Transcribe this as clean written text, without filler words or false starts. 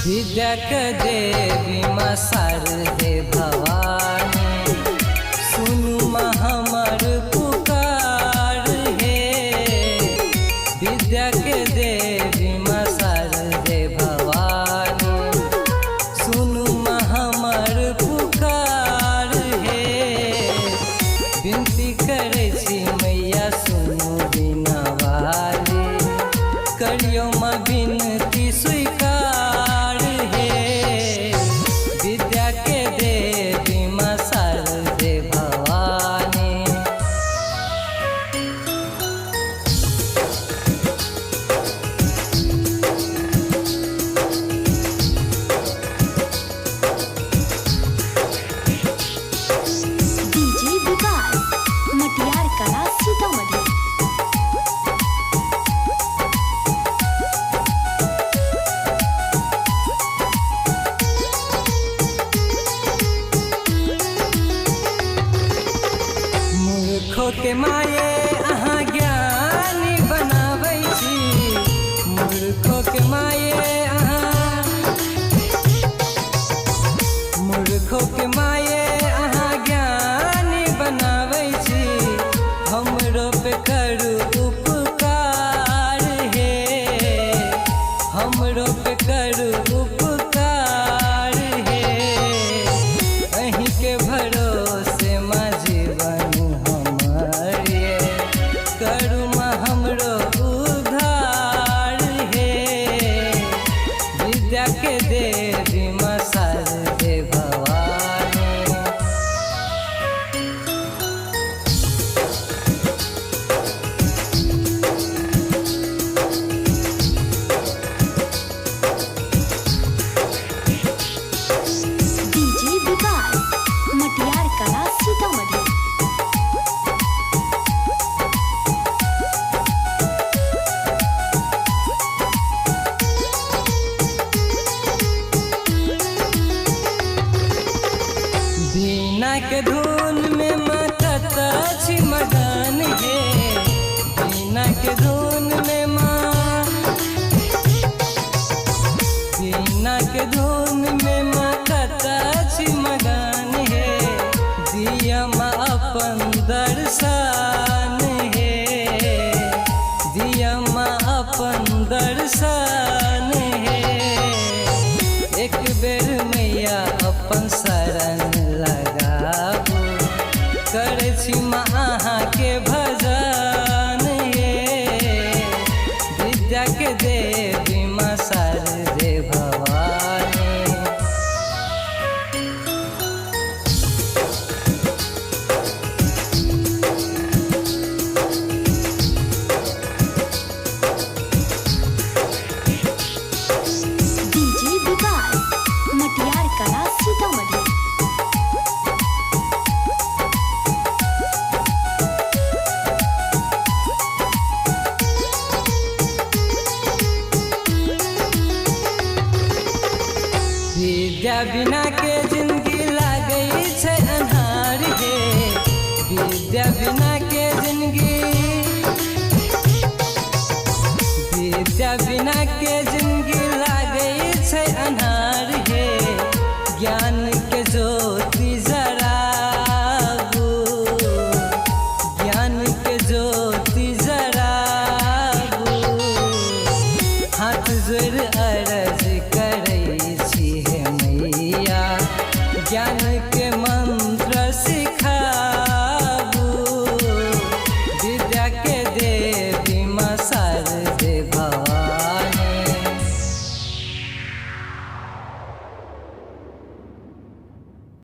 विद्या के देवी माँ शारदे भवानी, सुनु माँ हमर पुकार हे। विद्या के देवी माँ शारदे भवानी, सुनु माँ हमर पुकार हे। विनती करे छी मैया सुनु बिना वाली, करियो माँ विनती स्वीकार हे। विद्या के देवी माँ शारदे भवानी। डीजे विकास मटियार कला सीतामढ़ी। मूर्खों के माये अहाँ ज्ञानी बनाबै छी, मूर्खों के माये अहाँ, मूर्खों के माये अहाँ ज्ञानी बनाबै छी। हमरो पे करू उपकार हे, हमरो पे करू उपकार हे। अहीं के भरोसे माँ जीवन हमर ये, करू माँ हमरो उद्धार हे। विद्या के देवी माँ शारदे भवानी। डीजे विकास मटियार कला सीतामढ़ी। बीना के धुन में मकत छी मगन हे, बीना के धुन में माँ, बीना के धुन में मकत छी मगन हे। दिया माँ अपन दर्शन हे, दिया माँ अपन दर्शन हे। एक बेर मैया अपन शरण लगाबू, करै छी माँ अहाँ के भजन हे। विद्या के देवी माँ शारदे भवानी। डीजे विकास मटियार कला सीतामढ़ी। विद्या बिना